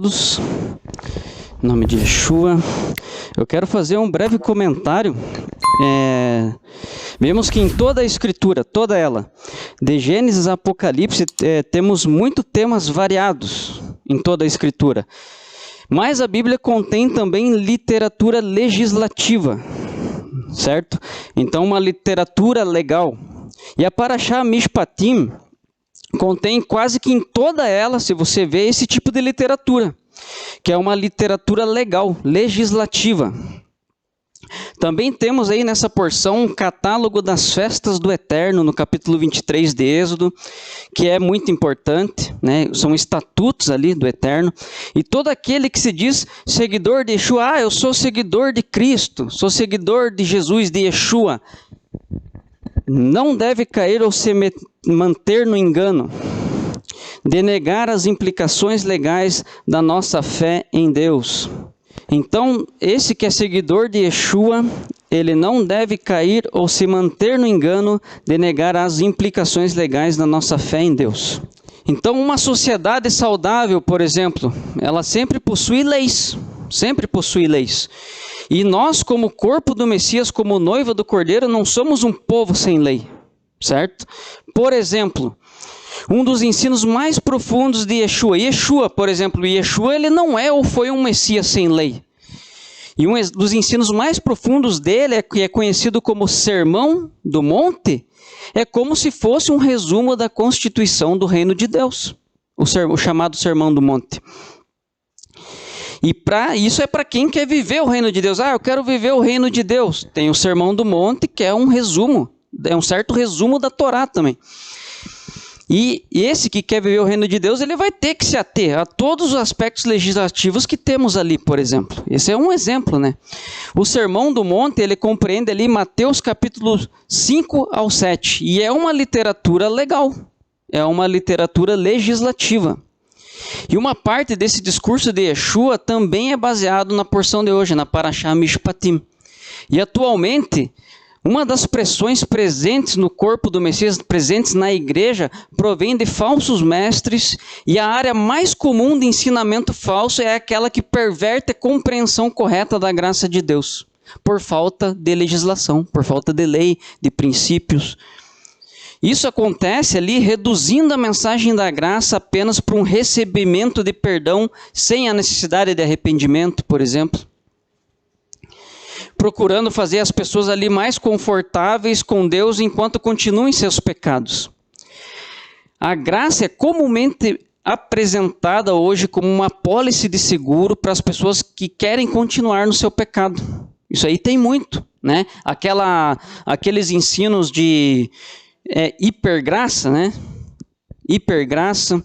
todos. Em nome de Yeshua. Eu quero fazer um breve comentário. Vemos que em toda a Escritura, toda ela, de Gênesis a Apocalipse, temos muitos temas variados em toda a Escritura. Mas a Bíblia contém também literatura legislativa, certo? Então, uma literatura legal. E a Parashá Mishpatim contém quase que em toda ela, se você vê, esse tipo de literatura, que é uma literatura legal, legislativa. Também temos aí nessa porção um catálogo das festas do Eterno, no capítulo 23 de Êxodo, que é muito importante, né? São estatutos ali do Eterno. E todo aquele que se diz seguidor de Yeshua, eu sou seguidor de Cristo, sou seguidor de Jesus, de Yeshua, não deve cair ou se manter no engano de negar as implicações legais da nossa fé em Deus. Então, esse que é seguidor de Yeshua, ele não deve cair ou se manter no engano de negar as implicações legais da nossa fé em Deus. Então, uma sociedade saudável, por exemplo, ela sempre possui leis, sempre possui leis. E nós, como corpo do Messias, como noiva do Cordeiro, não somos um povo sem lei, certo? Por exemplo, um dos ensinos mais profundos de Yeshua, por exemplo, Yeshua, ele não é ou foi um Messias sem lei. E um dos ensinos mais profundos dele, que é conhecido como Sermão do Monte, é como se fosse um resumo da constituição do reino de Deus, o chamado Sermão do Monte. E isso é para quem quer viver o reino de Deus. Eu quero viver o reino de Deus. Tem o Sermão do Monte, que é um resumo, é um certo resumo da Torá também. E esse que quer viver o reino de Deus, ele vai ter que se ater a todos os aspectos legislativos que temos ali, por exemplo. Esse é um exemplo, né? O Sermão do Monte, ele compreende ali Mateus capítulo 5 ao 7. E é uma literatura legal, é uma literatura legislativa. E uma parte desse discurso de Yeshua também é baseado na porção de hoje, na Parashá Mishpatim. E atualmente, uma das pressões presentes no corpo do Messias, presentes na igreja, provém de falsos mestres, e a área mais comum de ensinamento falso é aquela que perverte a compreensão correta da graça de Deus, por falta de legislação, por falta de lei, de princípios. Isso acontece ali reduzindo a mensagem da graça apenas para um recebimento de perdão sem a necessidade de arrependimento, por exemplo. Procurando fazer as pessoas ali mais confortáveis com Deus enquanto continuam em seus pecados. A graça é comumente apresentada hoje como uma apólice de seguro para as pessoas que querem continuar no seu pecado. Isso aí tem muito, né? Aqueles ensinos de hipergraça, né? Hipergraça.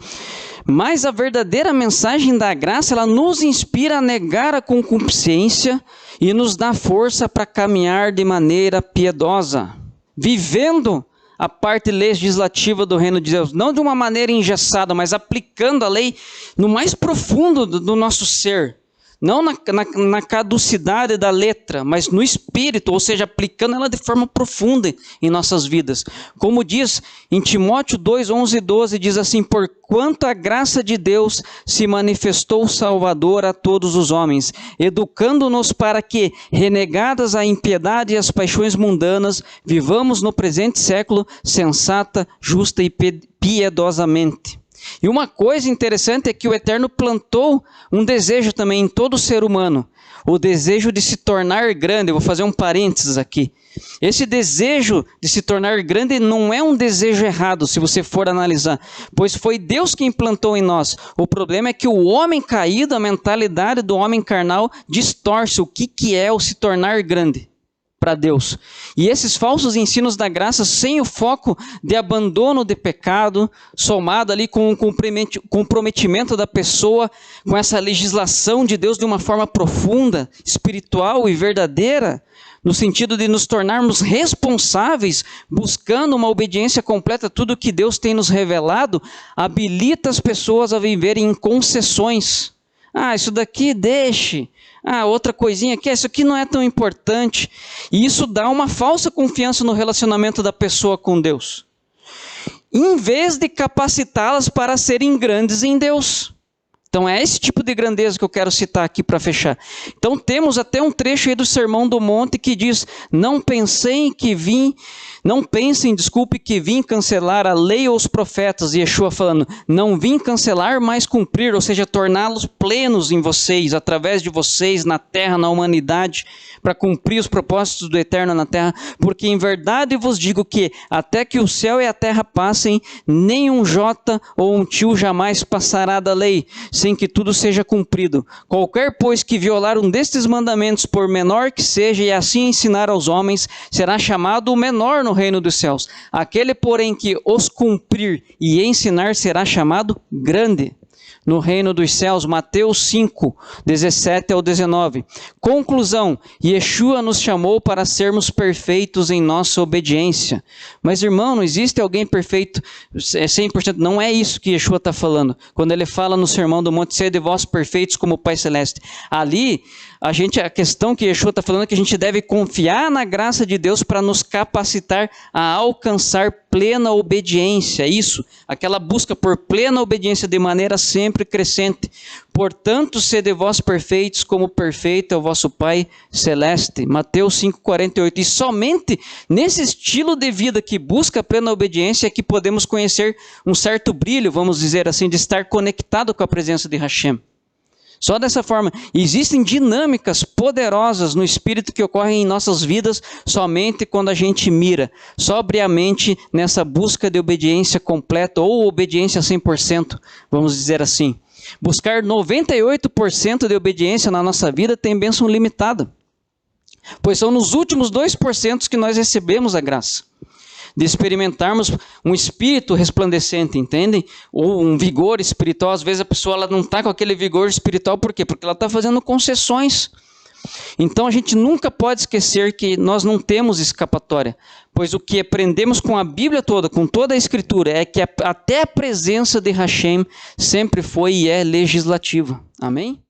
Mas a verdadeira mensagem da graça, ela nos inspira a negar a concupiscência e nos dá força para caminhar de maneira piedosa, vivendo a parte legislativa do reino de Deus, não de uma maneira engessada, mas aplicando a lei no mais profundo do nosso ser. Não na caducidade da letra, mas no espírito, ou seja, aplicando ela de forma profunda em nossas vidas. Como diz em Timóteo 2, 11 e 12, diz assim: porquanto a graça de Deus se manifestou Salvador a todos os homens, educando-nos para que, renegadas a impiedade e as paixões mundanas, vivamos no presente século sensata, justa e piedosamente. E uma coisa interessante é que o Eterno plantou um desejo também em todo ser humano, o desejo de se tornar grande. Eu vou fazer um parênteses aqui. Esse desejo de se tornar grande não é um desejo errado, se você for analisar, pois foi Deus quem implantou em nós. O problema é que o homem caído, a mentalidade do homem carnal, distorce o que é o se tornar grande para Deus. E esses falsos ensinos da graça, sem o foco de abandono de pecado, somado ali com o comprometimento da pessoa com essa legislação de Deus de uma forma profunda, espiritual e verdadeira, no sentido de nos tornarmos responsáveis, buscando uma obediência completa a tudo que Deus tem nos revelado, habilita as pessoas a viverem em concessões. Isso daqui deixe. Outra coisinha aqui, isso aqui não é tão importante. E isso dá uma falsa confiança no relacionamento da pessoa com Deus, em vez de capacitá-las para serem grandes em Deus. Então é esse tipo de grandeza que eu quero citar aqui para fechar. Então temos até um trecho aí do Sermão do Monte que diz: não pensem, que vim cancelar a lei ou os profetas. E Yeshua falando: não vim cancelar, mas cumprir, ou seja, torná-los plenos em vocês, através de vocês, na terra, na humanidade, para cumprir os propósitos do Eterno na terra. Porque em verdade vos digo que até que o céu e a terra passem, nem um jota ou um tio jamais passará da lei, sem que tudo seja cumprido. Qualquer, pois, que violar um destes mandamentos, por menor que seja, e assim ensinar aos homens, será chamado o menor no reino dos céus. Aquele, porém, que os cumprir e ensinar, será chamado grande no reino dos céus. Mateus 5, 17 ao 19. Conclusão: Yeshua nos chamou para sermos perfeitos em nossa obediência. Mas, irmão, não existe alguém perfeito 100%. Não é isso que Yeshua está falando. Quando ele fala no Sermão do Monte: sede vós perfeitos como o Pai Celeste. Ali, a questão que Yeshua está falando é que a gente deve confiar na graça de Deus para nos capacitar a alcançar plena obediência. Isso, aquela busca por plena obediência de maneira sempre crescente. Portanto, sede vós perfeitos como perfeito é o vosso Pai Celeste. Mateus 5,48. E somente nesse estilo de vida que busca plena obediência é que podemos conhecer um certo brilho, vamos dizer assim, de estar conectado com a presença de Hashem. Só dessa forma. Existem dinâmicas poderosas no Espírito que ocorrem em nossas vidas somente quando a gente mira sobriamente nessa busca de obediência completa ou obediência 100%, vamos dizer assim. Buscar 98% de obediência na nossa vida tem bênção limitada, pois são nos últimos 2% que nós recebemos a graça de experimentarmos um espírito resplandecente, entendem? Ou um vigor espiritual. Às vezes a pessoa ela não está com aquele vigor espiritual, por quê? Porque ela está fazendo concessões. Então a gente nunca pode esquecer que nós não temos escapatória, pois o que aprendemos com a Bíblia toda, com toda a Escritura, é que até a presença de Hashem sempre foi e é legislativa. Amém?